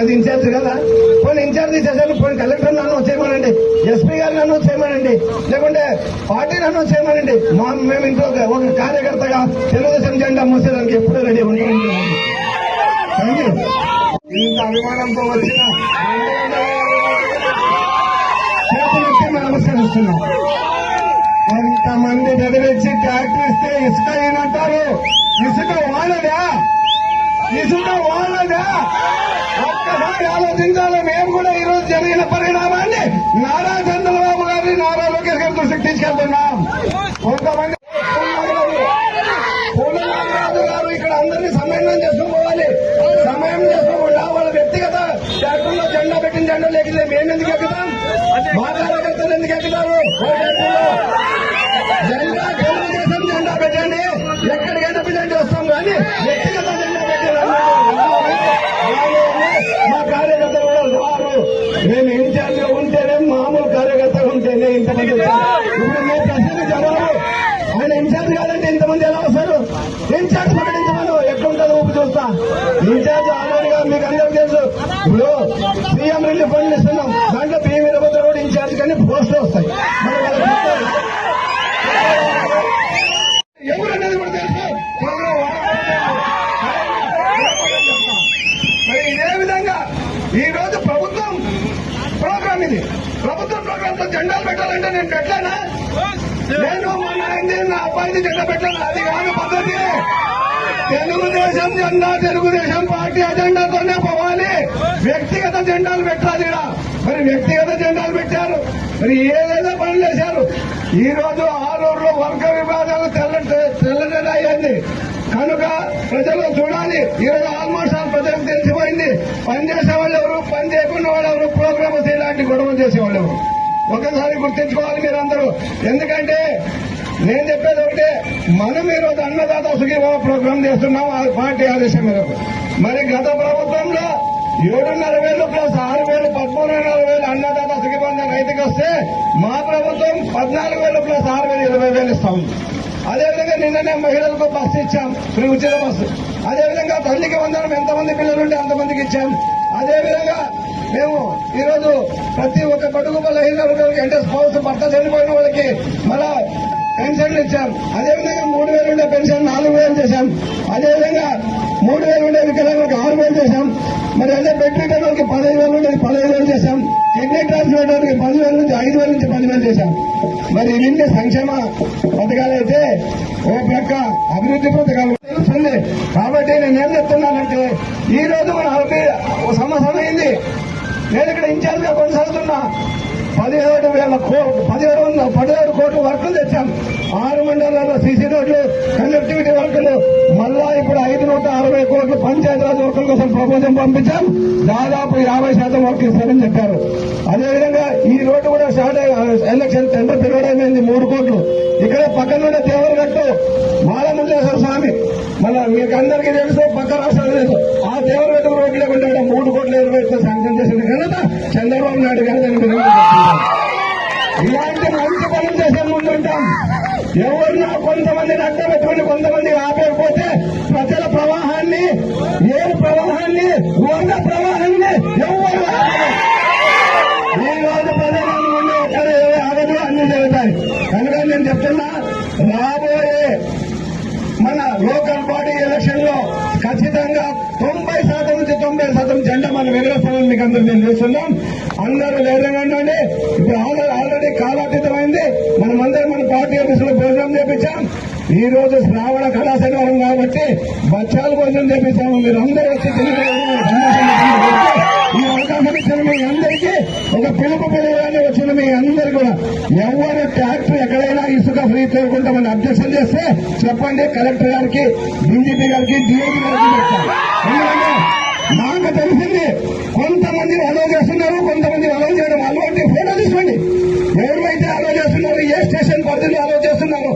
అది ఇన్ఛార్జ్ కదా, పోనీ ఇన్ఛార్జ్ తీసేసాను, పోనీ కలెక్టర్ నన్ను చేయమనండి, ఎస్పీ గారు నన్ను చేయమనండి, లేకుంటే పార్టీ నన్ను చేయమనండి. మేము ఇంట్లో ఒక కార్యకర్తగా తెలుగుదేశం జెండా మూసేదానికి ఎప్పుడూ రెడీ ఉంటాం. ఇంత అభిమానంతో వచ్చిన చేతులెత్తి నమస్కరిస్తున్నాం. కొంతమంది బెదిరించి ట్రాక్టర్ ఇస్తే ఇసుక ఏనంటారు. ఇసుక వాళ్ళదా? ఇసుక వాళ్ళదా? ఒక్కసారి ఆలోచించాలి. మేము కూడా ఈ రోజు జరిగిన పరిణామాన్ని నారా చంద్రబాబు గారిని, నారా లోకేష్ గారి దృష్టికి తీసుకెళ్తున్నాం. కొంతమంది పూర్ణరాజు గారు ఇక్కడ అందరినీ సమన్వయం చేసుకోవాలి. సమయం చేసుకోకుండా వాళ్ళ వ్యక్తిగత ట్రాక్టర్లో జెండా పెట్టిన జెండా లేకపోతే మేము ఎందుకు ఎక్కుతాం? మా కార్యకర్తలు ఎందుకు ఎక్కుతారు? జెండా తెలుగుదేశం జెండా పెట్టండి, ఎక్కడికైనా పిల్లలు వస్తాం, కానీ వ్యక్తిగత జెండా పెట్టారు. మా కార్యకర్తలు కూడా రారు. మేము ఇన్ఛార్జ్ గా ఉంటేనే, మామూలు కార్యకర్తగా ఉంటేనే ఇంతమంది. ఇప్పుడు మీ ప్రశ్నకు జవాబు, ఆయన ఇన్ఛార్జ్ కాదంటే ఇంతమంది ఎలా వస్తారు? ఇన్ఛార్జ్ ప్రకటించమను, ఎట్లుంటుందో ఊపి చూస్తా. ఇన్ఛార్జ్ ఆల్రెడీగా మీకు అందరికీ తెలుసు. ఇప్పుడు సీఎం రిలీఫ్ ఫండ్ ఇస్తున్నాం, దాంట్లో పి వీరభద్ర కూడా ఇన్ఛార్జ్ కానీ పోస్టులు వస్తాయి. ఎవరనేది కూడా తెలుసు. మరి ఇదే విధంగా ఈ రోజు ప్రభుత్వం ప్రోగ్రామ్, ఇది ప్రభుత్వం ప్రోగ్రామ్ తో జెండాలు పెట్టాలంటే నేను పెట్టానా? నేను మా నాయన్ని, నా అబ్బాయిని జెండా పెట్టాను. అది కాదు పద్ధతి. తెలుగుదేశం జెండా తెలుగుదేశం పార్టీ అజెండాతోనే పోవాలి. వ్యక్తిగత జెండాలు పెట్టాలి. మరి వ్యక్తిగత జెండాలు పెట్టారు, మరి ఏదైనా పనులు చేశారు. ఈ రోజు ఆరూరులో వర్గ విభాగాలు తెల్లజెండా అయ్యింది కనుక ప్రజలు చూడాలి. ఈరోజు ఆల్మోస్ట్ ఆల్ ప్రజలకు తెలిసిపోయింది. పనిచేసే వాళ్ళు ఎవరు, పని చేయకుండా వాళ్ళు ఎవరు, ప్రోగ్రామ్స్ ఇలాంటి గొడవలు చేసేవాళ్ళు ఎవరు. ఒకసారి గుర్తించుకోవాలి మీరందరూ. ఎందుకంటే నేను చెప్పేది ఒకటే, మనం ఈరోజు అన్నదాత సుఖీభావ ప్రోగ్రాం చేస్తున్నాం ఆ పార్టీ ఆదేశం మేరకు. మరి గత ప్రభుత్వంలో 7,500 ప్లస్ 6,000 13,500 అన్నదాత సుఖీభావ రైతుకి వస్తే, మా ప్రభుత్వం 14,000 ప్లస్ 6,000 20,000 ఇస్తాం. అదేవిధంగా నిన్ననే మహిళలకు బస్సు ఇచ్చాం, ఫ్రీ ఉచిత బస్సు. అదేవిధంగా తల్లికి వందనం, ఎంతమంది పిల్లలుంటే అంతమందికి ఇచ్చాం. అదేవిధంగా మేము ఈరోజు ప్రతి ఒక్క బడుగు బలహీన వర్గాలకి, అంటే స్పౌస్ భర్త చనిపోయిన వాళ్ళకి మళ్ళా పెన్షన్లు ఇచ్చాం. అదేవిధంగా 3,000 ఉండే పెన్షన్ 4,000 చేశాం. అదేవిధంగా 3,000 ఉండే వికలాంగులకు 6,000 చేశాం. మరి అదే బెడ్రీటర్ వాళ్ళకి 15,000 ఉండేది 15,000 చేశాం. కిడ్నీ ట్రాన్స్ప్లాంట్ 10,000 నుంచి 5,000 నుంచి 10,000 చేశాం. మరి ఇన్ని సంక్షేమ పథకాలైతే ఓ ప్రక్క అభివృద్ధి పథకాలు తెలుస్తుంది. కాబట్టి నేనేం చెప్తున్నానంటే, ఈ రోజు మన సంవత్సరం అయింది. నేను ఇక్కడ ఇన్ఛార్జ్ గా కొనసాగుతున్నా. 17 కోట్ల వర్కులు తెచ్చాం. 6 మండలాల్లో సీసీ రోడ్లు, కనెక్టివిటీ వర్కులు, మళ్ళా ఇప్పుడు 560 కోట్లు పంచాయతీరాజ్ వర్కుల కోసం ప్రపోజల్ పంపించాం. దాదాపు 50% వర్క్ ఇస్తారని చెప్పారు. అదేవిధంగా ఈ రోడ్డు కూడా స్టార్ట్ ఎలక్షన్ టెండర్ పిలవడమైంది 3 కోట్లు. ఇక్కడ పక్కనుండే దేవరగట్టు బాలముంజేశ్వర స్వామి, మళ్ళా మీకు అందరికీ తెలుసు, పక్క రాష్ట్రాలు తెలుసు. ఆ దేవరగట్టు రోడ్డు లేకుండా 3 కోట్ల 20 శాంక్షన్ చేసిన ఘనత చంద్రబాబు నాయుడు గారు. ఇలాంటి మంచి పనులు చేసే ముందుంటాం. ఎవరినో కొంతమందిని అడ్డబెట్టుకుని కొంతమంది ఆపేయకపోతే ప్రజల ప్రవాహాన్ని, ఏడు ప్రవాహాన్ని, వరద ప్రవాహాన్ని ఎవరు ఈ రోజు ప్రజలను ముందు ఒక్కడే ఆగదు, అన్ని జరుగుతాయి. కనుక నేను చెప్తున్నా, రాబోయే మన లోకల్ బాడీ ఎలక్షన్ లో ఖచ్చితంగా 90% నుంచి 90% జెండా మనం ఎగరేస్తామని మీకు అందరూ మేము చూస్తున్నాం. అందరూ ధైర్యంగా ఉండండి. ఇప్పుడు ఆల్రెడీ కాలాతీతమైంది. మనమందరం మన పార్టీ ఆఫీసులో భోజనం చేపించాం. ఈ రోజు శ్రావణ కళా శనివారం కాబట్టి బచ్చాలు భోజనం చేపించాము. మీరు అందరూ వచ్చి ఈ అవకాశం ఇచ్చిన మీ అందరికీ ఒక పిలుపు పిలువని వచ్చిన మీ అందరు కూడా, ఎవరు ట్రాక్టర్ ఎక్కడైనా ఇసుక ఫ్రీ కోరుకుంటామని అబ్జెక్షన్ చేస్తే చెప్పండి. కలెక్టర్ గారికి, డీజీపీ గారికి, డీఐజీ గారికి చెప్తాను. ఎందుకంటే నాకు తెలిసింది కొంతమంది అలో చేస్తున్నారు, కొంతమంది అలో చేయడం అలవాటు. ఫోటో తీసుకోండి. ఎవరైతే అలో చేస్తున్నారు, ఏ స్టేషన్ పరిధిలో అలో చేస్తున్నారు,